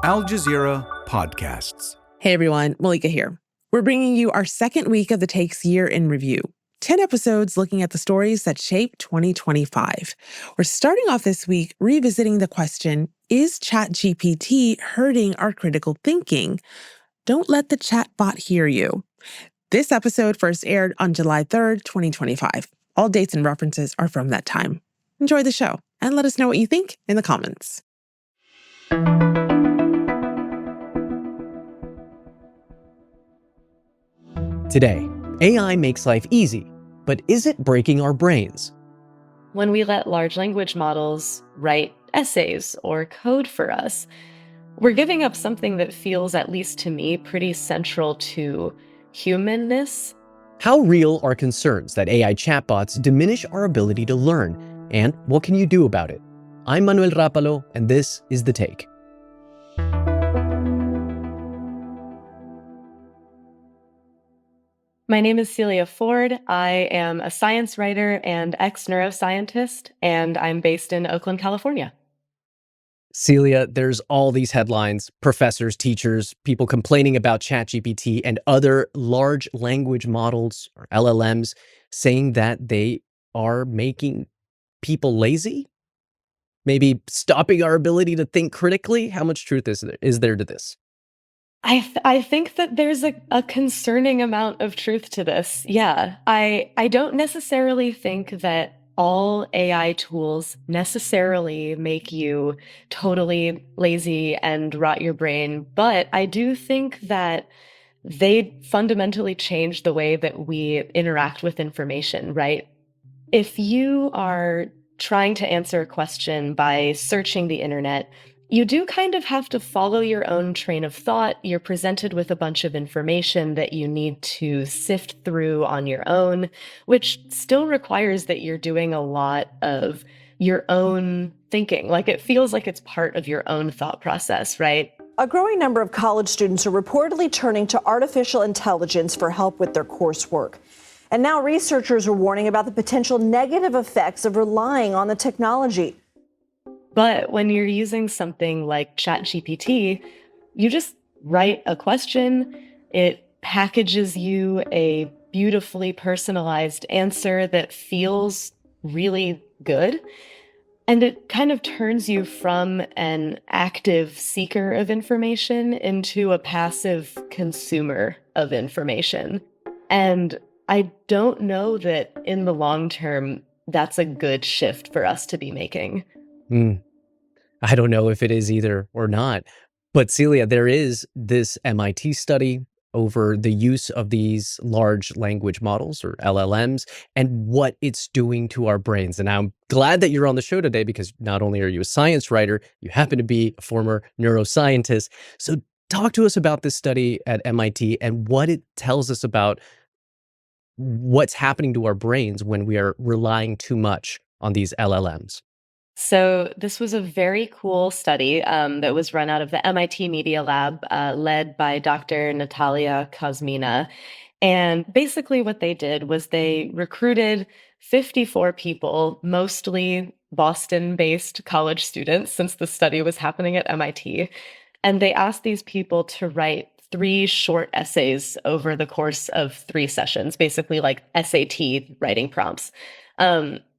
Al Jazeera Podcasts. Hey everyone, Malika here. We're bringing you our second week of the Takes Year in Review. 10 episodes looking at the stories that shaped 2025. We're starting off this week revisiting the question, is ChatGPT hurting our critical thinking? Don't let the chatbot hear you. This episode first aired on July 3rd, 2025. All dates and references are from that time. Enjoy the show and let us know what you think in the comments. Today, AI makes life easy, but is it breaking our brains? When we let large language models write essays or code for us, we're giving up something that feels, at least to me, pretty central to humanness. How real are concerns that AI chatbots diminish our ability to learn, and what can you do about it? I'm Manuel Rapalo, and this is The Take. My name is Celia Ford. I am a science writer and ex-neuroscientist, and I'm based in Oakland, California. Celia, there's all these headlines, professors, teachers, people complaining about ChatGPT and other large language models, or LLMs, saying that they are making people lazy? Maybe stopping our ability to think critically? How much truth is there to this? I think that there's a concerning amount of truth to this. Yeah, I don't necessarily think that all AI tools necessarily make you totally lazy and rot your brain, but I do think that they fundamentally change the way that we interact with information, right? If you are trying to answer a question by searching the internet, you do kind of have to follow your own train of thought. You're presented with a bunch of information that you need to sift through on your own, which still requires that you're doing a lot of your own thinking. Like, it feels like it's part of your own thought process, right? A growing number of college students are reportedly turning to artificial intelligence for help with their coursework. And now researchers are warning about the potential negative effects of relying on the technology. But when you're using something like ChatGPT, you just write a question, it packages you a beautifully personalized answer that feels really good, and it kind of turns you from an active seeker of information into a passive consumer of information. And I don't know that in the long term, that's a good shift for us to be making. I don't know if it is either or not. But Celia, there is this MIT study over the use of these large language models, or LLMs, and what it's doing to our brains. And I'm glad that you're on the show today, because not only are you a science writer, you happen to be a former neuroscientist. So talk to us about this study at MIT and what it tells us about what's happening to our brains when we are relying too much on these LLMs. So this was a very cool study that was run out of the MIT Media Lab, led by Dr. Natalia Kuzmina. And basically what they did was they recruited 54 people, mostly Boston-based college students, since the study was happening at MIT. And they asked these people to write 3 short essays over the course of 3 sessions, basically like SAT writing prompts.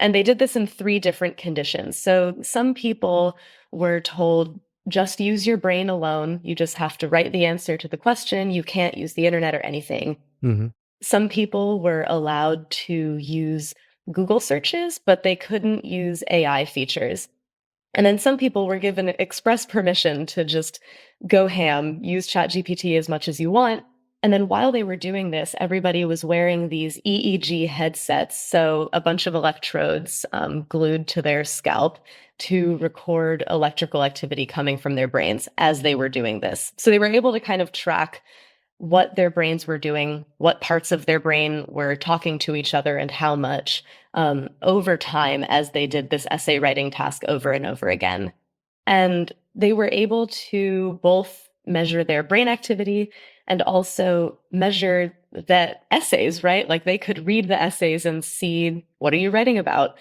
And they did this in 3 different conditions. So some people were told, just use your brain alone. You just have to write the answer to the question. You can't use the internet or anything. Mm-hmm. Some people were allowed to use Google searches, but they couldn't use AI features. And then some people were given express permission to just go ham, use ChatGPT as much as you want. And then while they were doing this, everybody was wearing these EEG headsets, so a bunch of electrodes glued to their scalp to record electrical activity coming from their brains as they were doing this. So they were able to kind of track what their brains were doing, what parts of their brain were talking to each other, and how much over time as they did this essay writing task over and over again. And they were able to both measure their brain activity and also measure that essays, right? Like they could read the essays and see, what are you writing about?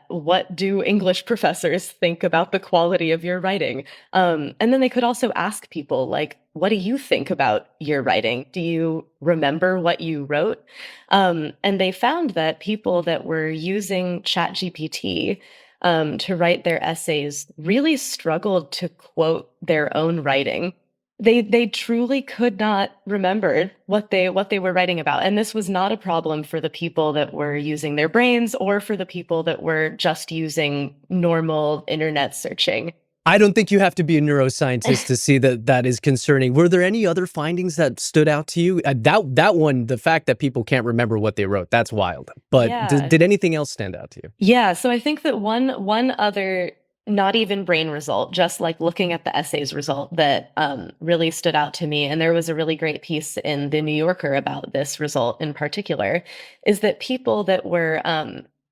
What do English professors think about the quality of your writing? And then they could also ask people, like, what do you think about your writing? Do you remember what you wrote? And they found that people that were using ChatGPT to write their essays really struggled to quote their own writing. They truly could not remember what they were writing about. And this was not a problem for the people that were using their brains or for the people that were just using normal internet searching. I don't think you have to be a neuroscientist to see that that is concerning. Were there any other findings that stood out to you? That one, the fact that people can't remember what they wrote, that's wild. But did anything else stand out to you? Yeah, so I think that one other not even brain result, just like looking at the essays result that really stood out to me, and there was a really great piece in the New Yorker about this result in particular, is that people that were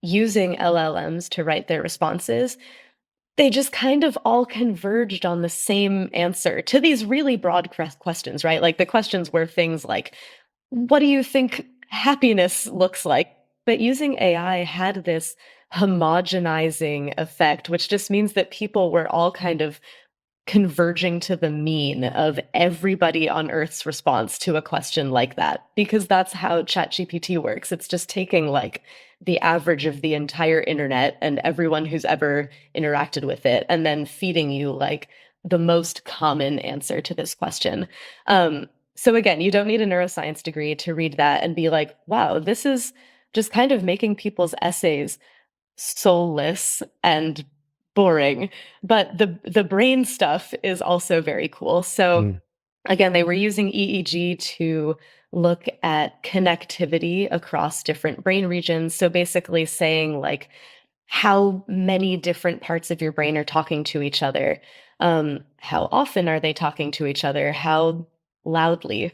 using LLMs to write their responses, they just kind of all converged on the same answer to these really broad questions, right? Like the questions were things like, what do you think happiness looks like? But using AI had this homogenizing effect, which just means that people were all kind of converging to the mean of everybody on Earth's response to a question like that, because that's how ChatGPT works. It's just taking like the average of the entire internet and everyone who's ever interacted with it, and then feeding you like the most common answer to this question. So again, you don't need a neuroscience degree to read that and be like, wow, this is just kind of making people's essays soulless and boring. But the brain stuff is also very cool. So again, they were using EEG to look at connectivity across different brain regions. So basically saying like how many different parts of your brain are talking to each other. How often are they talking to each other? How loudly?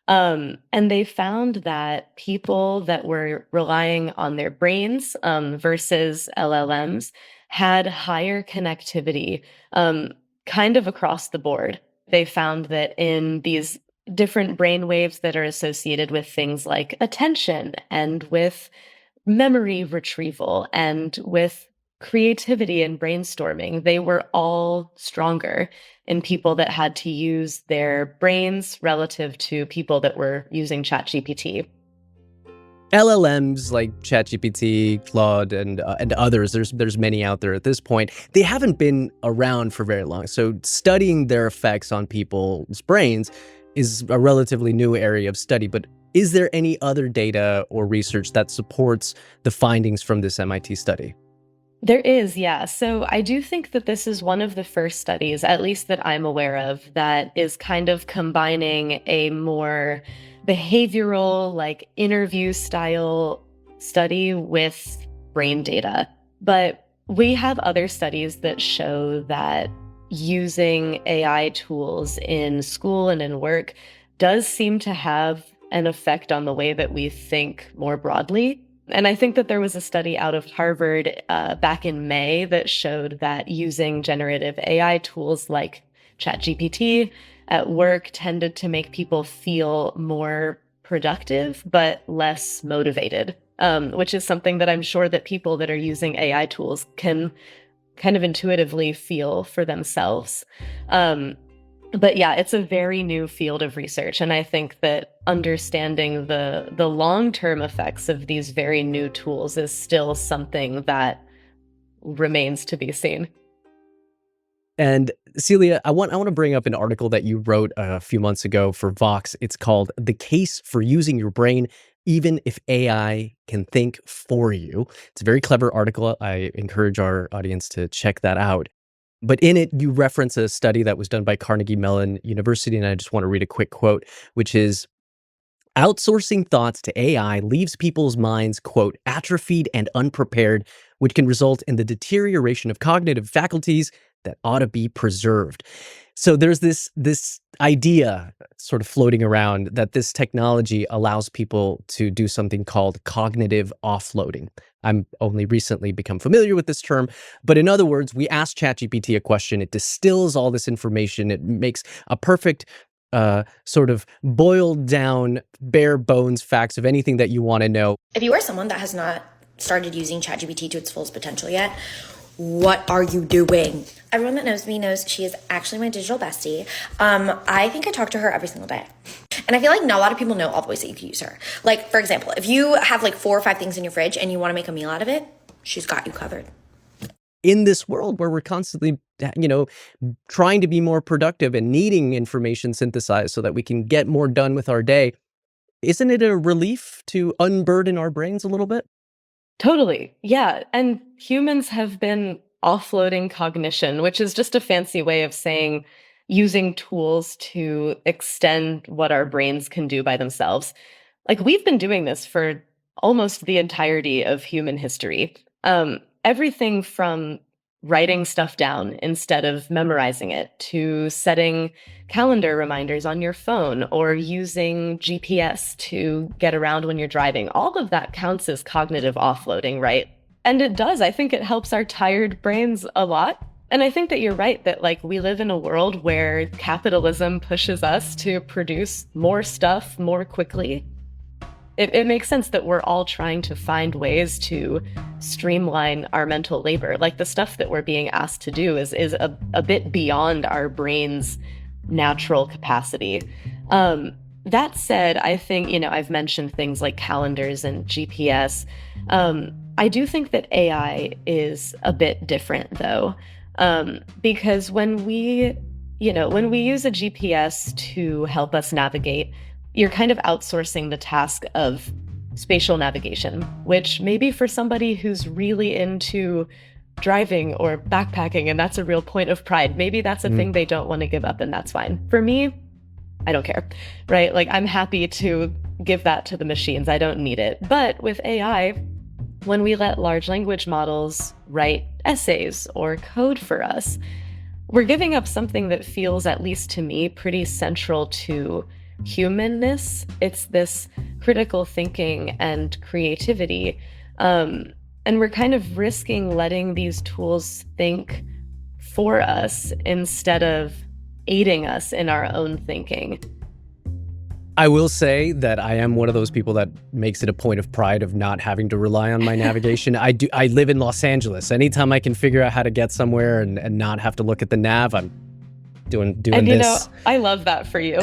And they found that people that were relying on their brains versus LLMs had higher connectivity kind of across the board. They found that in these different brain waves that are associated with things like attention and with memory retrieval and with creativity and brainstorming, they were all stronger in people that had to use their brains relative to people that were using ChatGPT. LLMs like ChatGPT, Claude, and others, there's many out there at this point, they haven't been around for very long. So studying their effects on people's brains is a relatively new area of study. But is there any other data or research that supports the findings from this MIT study? There is, yeah. So I do think that this is one of the first studies, at least that I'm aware of, that is kind of combining a more behavioral, like interview style study with brain data. But we have other studies that show that using AI tools in school and in work does seem to have an effect on the way that we think more broadly. And I think that there was a study out of Harvard back in May that showed that using generative AI tools like ChatGPT at work tended to make people feel more productive, but less motivated, which is something that I'm sure that people that are using AI tools can kind of intuitively feel for themselves. But yeah, it's a very new field of research. And I think that understanding the long-term effects of these very new tools is still something that remains to be seen. And Celia, I want to bring up an article that you wrote a few months ago for Vox. It's called "The Case for Using Your Brain Even If AI Can Think for You." It's a very clever article. I encourage our audience to check that out. But in it, you reference a study that was done by Carnegie Mellon University, and I just want to read a quick quote, which is, "Outsourcing thoughts to AI leaves people's minds, quote, atrophied and unprepared, which can result in the deterioration of cognitive faculties that ought to be preserved." So there's this idea sort of floating around that this technology allows people to do something called cognitive offloading. I'm only recently become familiar with this term, but in other words, we ask ChatGPT a question, it distills all this information, it makes a perfect sort of boiled down, bare bones facts of anything that you want to know. If you are someone that has not started using ChatGPT to its fullest potential yet, what are you doing? Everyone that knows me knows she is actually my digital bestie. I think I talk to her every single day. And I feel like not a lot of people know all the ways that you can use her. Like, for example, if you have like 4 or 5 things in your fridge and you want to make a meal out of it, she's got you covered. In this world where we're constantly, trying to be more productive and needing information synthesized so that we can get more done with our day, isn't it a relief to unburden our brains a little bit? Totally. Yeah. And humans have been offloading cognition, which is just a fancy way of saying using tools to extend what our brains can do by themselves. Like, we've been doing this for almost the entirety of human history. Everything from writing stuff down instead of memorizing it, to setting calendar reminders on your phone, or using GPS to get around when you're driving. All of that counts as cognitive offloading, right? And it does. I think it helps our tired brains a lot. And I think that you're right that, like, we live in a world where capitalism pushes us to produce more stuff more quickly. It makes sense that we're all trying to find ways to streamline our mental labor. Like, the stuff that we're being asked to do is a bit beyond our brain's natural capacity. That said, I think, I've mentioned things like calendars and GPS. I do think that AI is a bit different, though, because when we use a GPS to help us navigate, you're kind of outsourcing the task of spatial navigation, which maybe for somebody who's really into driving or backpacking, and that's a real point of pride, maybe that's a thing they don't want to give up, and that's fine. For me, I don't care, right? Like, I'm happy to give that to the machines. I don't need it. But with AI, when we let large language models write essays or code for us, we're giving up something that feels, at least to me, pretty central to humanness. It's this critical thinking and creativity. And we're kind of risking letting these tools think for us instead of aiding us in our own thinking. I will say that I am one of those people that makes it a point of pride of not having to rely on my navigation. I live in Los Angeles. Anytime I can figure out how to get somewhere and not have to look at the nav, I'm doing and this. I love that for you.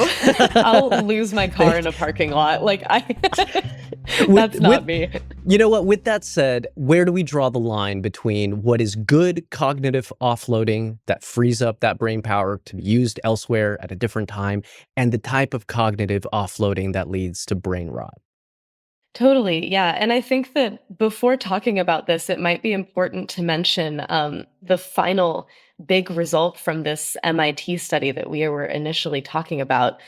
I'll lose my car in a parking lot. Like, that's not me. You know what? With that said, where do we draw the line between what is good cognitive offloading that frees up that brain power to be used elsewhere at a different time, and the type of cognitive offloading that leads to brain rot? Totally. Yeah. And I think that before talking about this, it might be important to mention the final big result from this MIT study that we were initially talking about.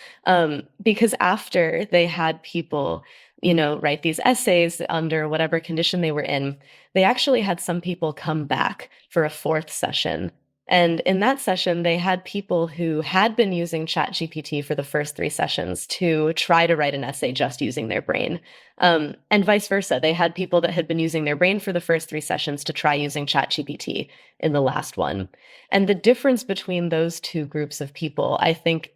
Because after they had people, write these essays under whatever condition they were in, they actually had some people come back for a 4th session. And in that session, they had people who had been using ChatGPT for the first 3 sessions to try to write an essay just using their brain. And vice versa. They had people that had been using their brain for the first 3 sessions to try using ChatGPT in the last one. And the difference between those 2 groups of people, I think,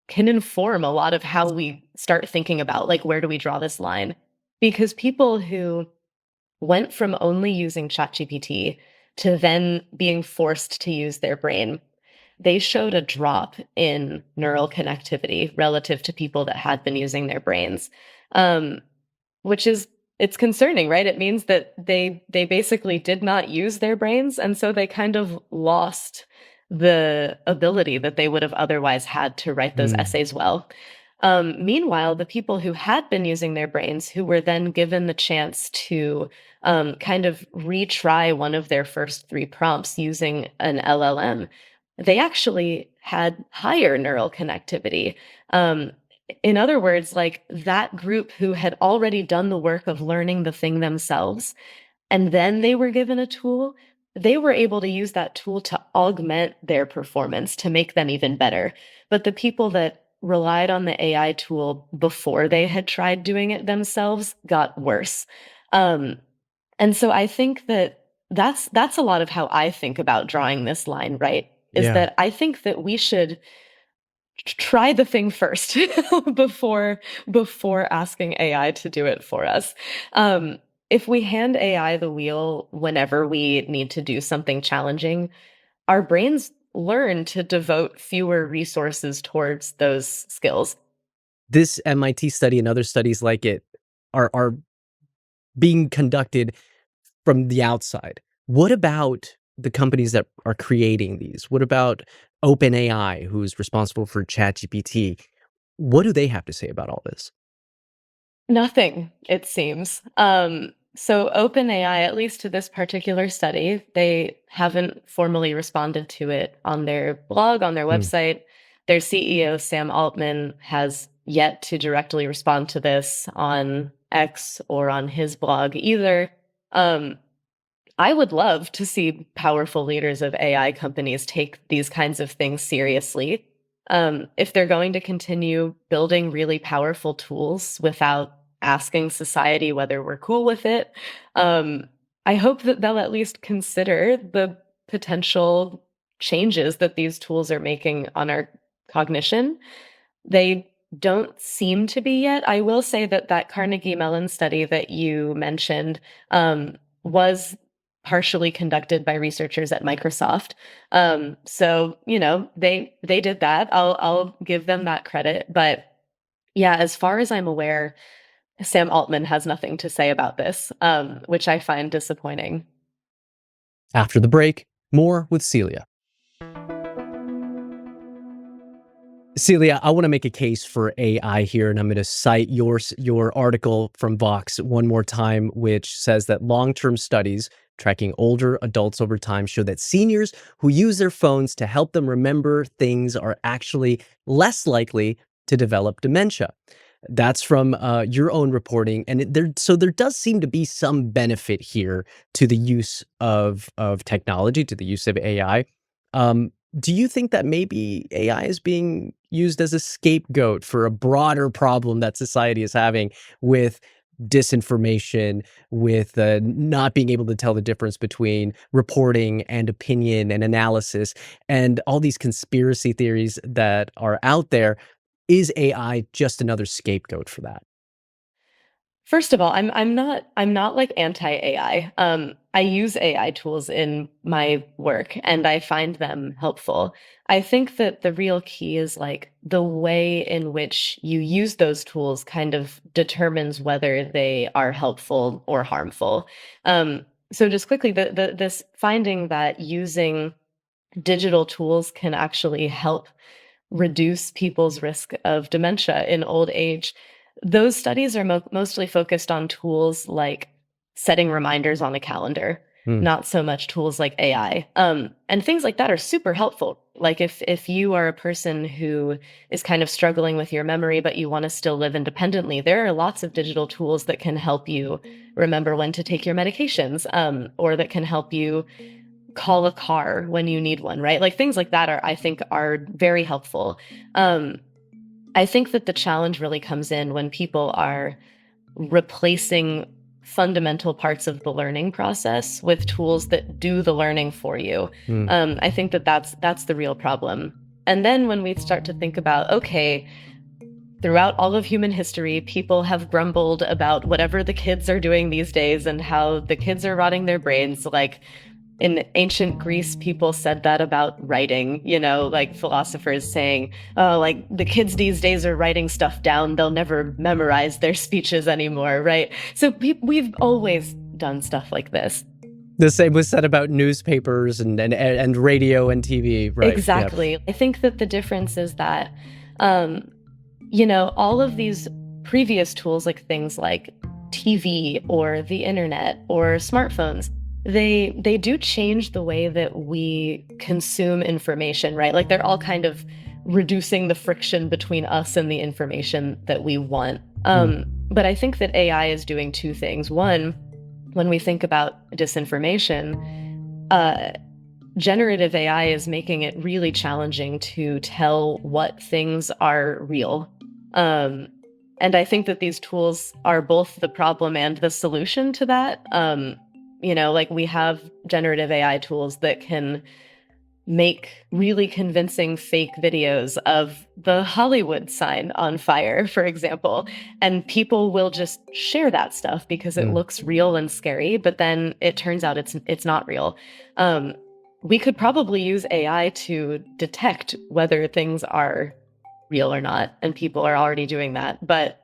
can inform a lot of how we start thinking about, like, where do we draw this line? Because people who went from only using ChatGPT to then being forced to use their brain, they showed a drop in neural connectivity relative to people that had been using their brains, which is, it's concerning, right? It means that they basically did not use their brains, and so they kind of lost the ability that they would have otherwise had to write those essays well. Meanwhile, the people who had been using their brains, who were then given the chance to kind of retry one of their first 3 prompts using an LLM, they actually had higher neural connectivity. In other words, like, that group who had already done the work of learning the thing themselves, and then they were given a tool, they were able to use that tool to augment their performance, to make them even better. But the people that relied on the AI tool before they had tried doing it themselves got worse. And so I think that that's a lot of how I think about drawing this line, right? Is that I think that we should try the thing first before asking AI to do it for us. If we hand AI the wheel whenever we need to do something challenging, our brains learn to devote fewer resources towards those skills. This MIT study and other studies like it are being conducted from the outside. What about the companies that are creating these? What about OpenAI, who's responsible for ChatGPT? What do they have to say about all this? Nothing, it seems. So OpenAI, at least to this particular study, they haven't formally responded to it on their blog, on their website. Their CEO, Sam Altman, has yet to directly respond to this on X or on his blog either. I would love to see powerful leaders of AI companies take these kinds of things seriously. If they're going to continue building really powerful tools without asking society whether we're cool with it, I hope that they'll at least consider the potential changes that these tools are making on our cognition. They don't seem to be yet. I will say that that Carnegie Mellon study that you mentioned was partially conducted by researchers at Microsoft. So, they did that. I'll give them that credit. But yeah, as far as I'm aware, Sam Altman has nothing to say about this, which I find disappointing. After the break, more with Celia. Celia, I want to make a case for AI here, and I'm going to cite your article from Vox one more time, which says that long-term studies tracking older adults over time show that seniors who use their phones to help them remember things are actually less likely to develop dementia. That's from your own reporting, and there does seem to be some benefit here to the use of technology, to the use of AI. Do you think that maybe AI is being used as a scapegoat for a broader problem that society is having with disinformation, with not being able to tell the difference between reporting and opinion and analysis, and all these conspiracy theories that are out there? Is AI just another scapegoat for that? First of all, I'm not like anti-AI. I use AI tools in my work and I find them helpful. I think that the real key is like the way in which you use those tools kind of determines whether they are helpful or harmful. So just quickly, this finding that using digital tools can actually help reduce people's risk of dementia in old age. Those studies are mostly focused on tools like setting reminders on a calendar, not so much tools like AI. And things like that are super helpful. Like if you are a person who is kind of struggling with your memory, but you want to still live independently, there are lots of digital tools that can help you remember when to take your medications, or that can help you call a car when you need one, right? Like things like that I think are very helpful. I think that the challenge really comes in when people are replacing fundamental parts of the learning process with tools that do the learning for you. I think that that's the real problem. And then when we start to think about, okay, throughout all of human history, people have grumbled about whatever the kids are doing these days and how the kids are rotting their brains. Like in ancient Greece, people said that about writing, like philosophers saying, oh, like the kids these days are writing stuff down. They'll never memorize their speeches anymore, right? So we've always done stuff like this. The same was said about newspapers and radio and TV, right? Exactly. Yep. I think that the difference is that, all of these previous tools, like things like TV or the internet or smartphones, they do change the way that we consume information, right? Like they're all kind of reducing the friction between us and the information that we want. But I think that AI is doing two things. One, when we think about disinformation, generative AI is making it really challenging to tell what things are real. And I think that these tools are both the problem and the solution to that. Like we have generative AI tools that can make really convincing fake videos of the Hollywood sign on fire, for example. And people will just share that stuff because it looks real and scary, but then it turns out it's not real. We could probably use AI to detect whether things are real or not, and people are already doing that. But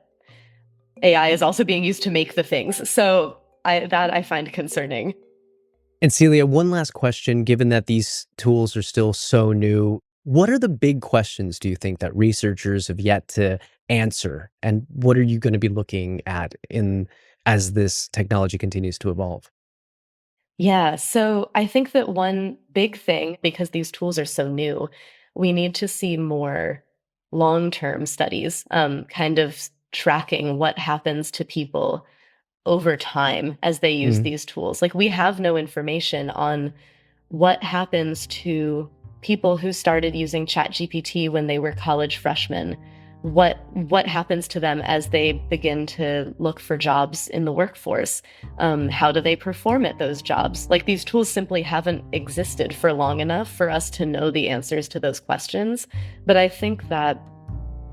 AI is also being used to make the things. So I find concerning. And Celia, one last question, given that these tools are still so new, what are the big questions, do you think, that researchers have yet to answer? And what are you going to be looking at as this technology continues to evolve? Yeah, so I think that one big thing, because these tools are so new, we need to see more long-term studies, kind of tracking what happens to people over time as they use these tools. Like, we have no information on what happens to people who started using ChatGPT when they were college freshmen. What happens to them as they begin to look for jobs in the workforce? How do they perform at those jobs? Like, these tools simply haven't existed for long enough for us to know the answers to those questions. But I think that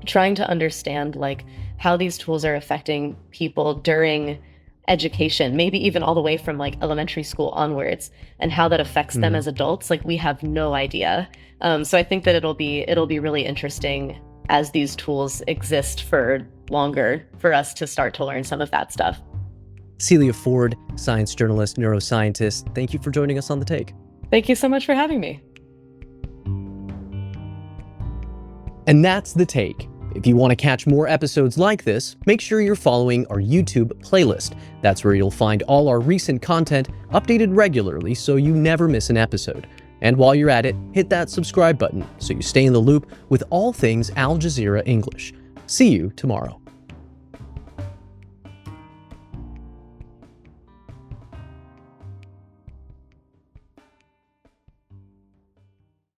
trying to understand like how these tools are affecting people during education, maybe even all the way from like elementary school onwards, and how that affects them as adults, like we have no idea. So I think that it'll be really interesting as these tools exist for longer for us to start to learn some of that stuff. Celia Ford, science journalist, neuroscientist, thank you for joining us on The Take. Thank you so much for having me. And that's The Take. If you want to catch more episodes like this, make sure you're following our YouTube playlist. That's where you'll find all our recent content updated regularly so you never miss an episode. And while you're at it, hit that subscribe button so you stay in the loop with all things Al Jazeera English. See you tomorrow.